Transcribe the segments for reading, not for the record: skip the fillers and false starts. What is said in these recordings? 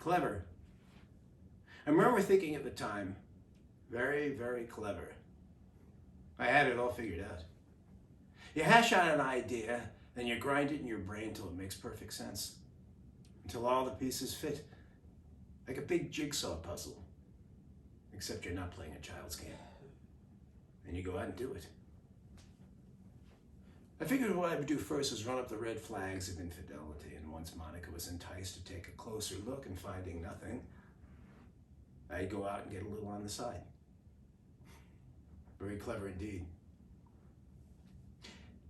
Clever. I remember thinking at the time, very, very clever. I had it all figured out. You hash out an idea, then you grind it in your brain till it makes perfect sense. Until all the pieces fit. Like a big jigsaw puzzle. Except you're not playing a child's game. And you go out and do it. I figured what I would do first was run up the red flags of infidelity, and once Monica was enticed to take a closer look and finding nothing, I'd go out and get a little on the side. Very clever indeed.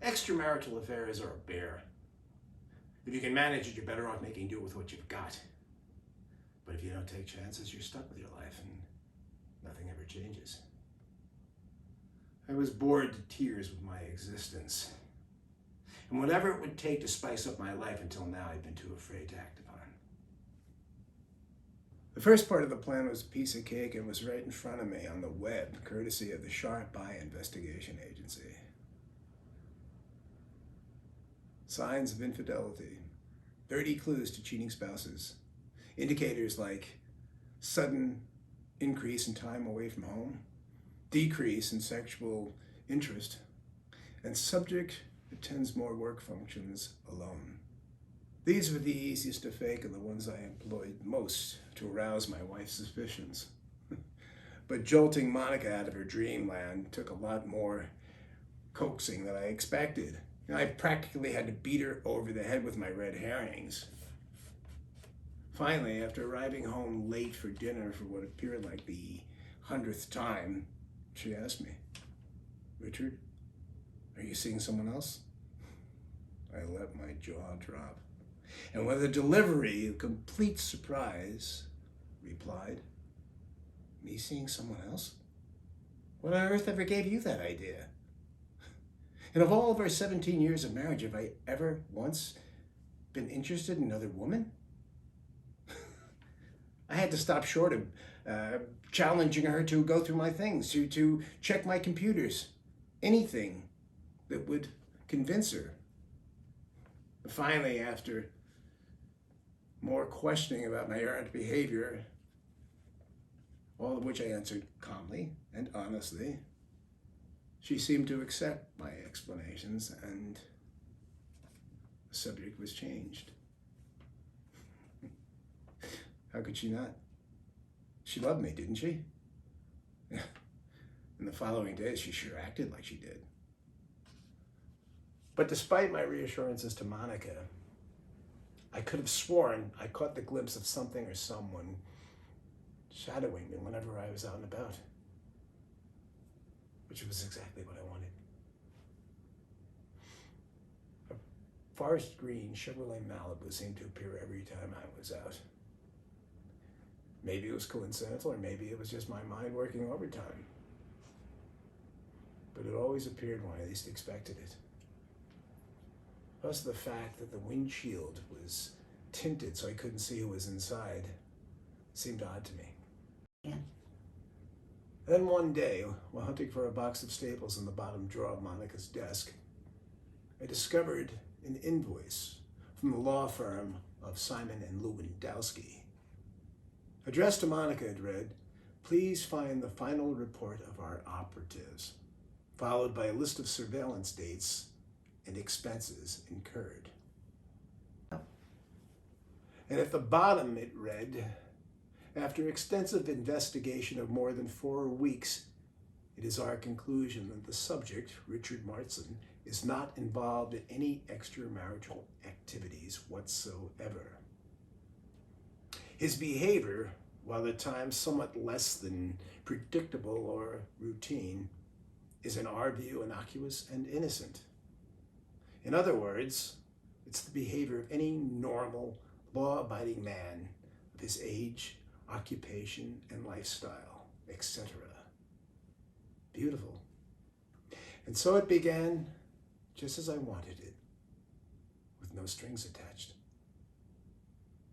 Extramarital affairs are a bear. If you can manage it, you're better off making do with what you've got. But if you don't take chances, you're stuck with your life and nothing ever changes. I was bored to tears with my existence. And whatever it would take to spice up my life until now, I'd been too afraid to act upon. The first part of the plan was a piece of cake and was right in front of me on the web, courtesy of the Sharp Eye Investigation Agency. Signs of infidelity, 30 clues to cheating spouses, indicators like sudden increase in time away from home, decrease in sexual interest, and subject attends more work functions alone. These were the easiest to fake and the ones I employed most to arouse my wife's suspicions. But jolting Monica out of her dreamland took a lot more coaxing than I expected. I practically had to beat her over the head with my red herrings. Finally, after arriving home late for dinner for what appeared like the 100th time, she asked me, "Richard, are you seeing someone else?" I let my jaw drop, and with a delivery of complete surprise, replied, "Me seeing someone else? What on earth ever gave you that idea? And of all of our 17 years of marriage, have I ever once been interested in another woman?" I had to stop short of challenging her to go through my things, to check my computers, anything that would convince her. Finally, after more questioning about my errant behavior, all of which I answered calmly and honestly, she seemed to accept my explanations, and the subject was changed. How could she not? She loved me, didn't she? In the following days, she sure acted like she did. But despite my reassurances to Monica, I could have sworn I caught the glimpse of something or someone shadowing me whenever I was out and about, which was exactly what I wanted. A forest green Chevrolet Malibu seemed to appear every time I was out. Maybe it was coincidental, or maybe it was just my mind working overtime. But it always appeared when I least expected it. Plus the fact that the windshield was tinted so I couldn't see who was inside seemed odd to me. Yeah. Then one day, while hunting for a box of staples in the bottom drawer of Monica's desk, I discovered an invoice from the law firm of Simon and Lewandowski. Addressed to Monica, it read, "Please find the final report of our operatives," followed by a list of surveillance dates and expenses incurred. And at the bottom it read, "After extensive investigation of more than 4 weeks, it is our conclusion that the subject, Richard Martson, is not involved in any extramarital activities whatsoever. His behavior, while at times somewhat less than predictable or routine, is in our view innocuous and innocent. In other words, it's the behavior of any normal, law-abiding man of his age, occupation, and lifestyle, etc." Beautiful. And so it began just as I wanted it, with no strings attached.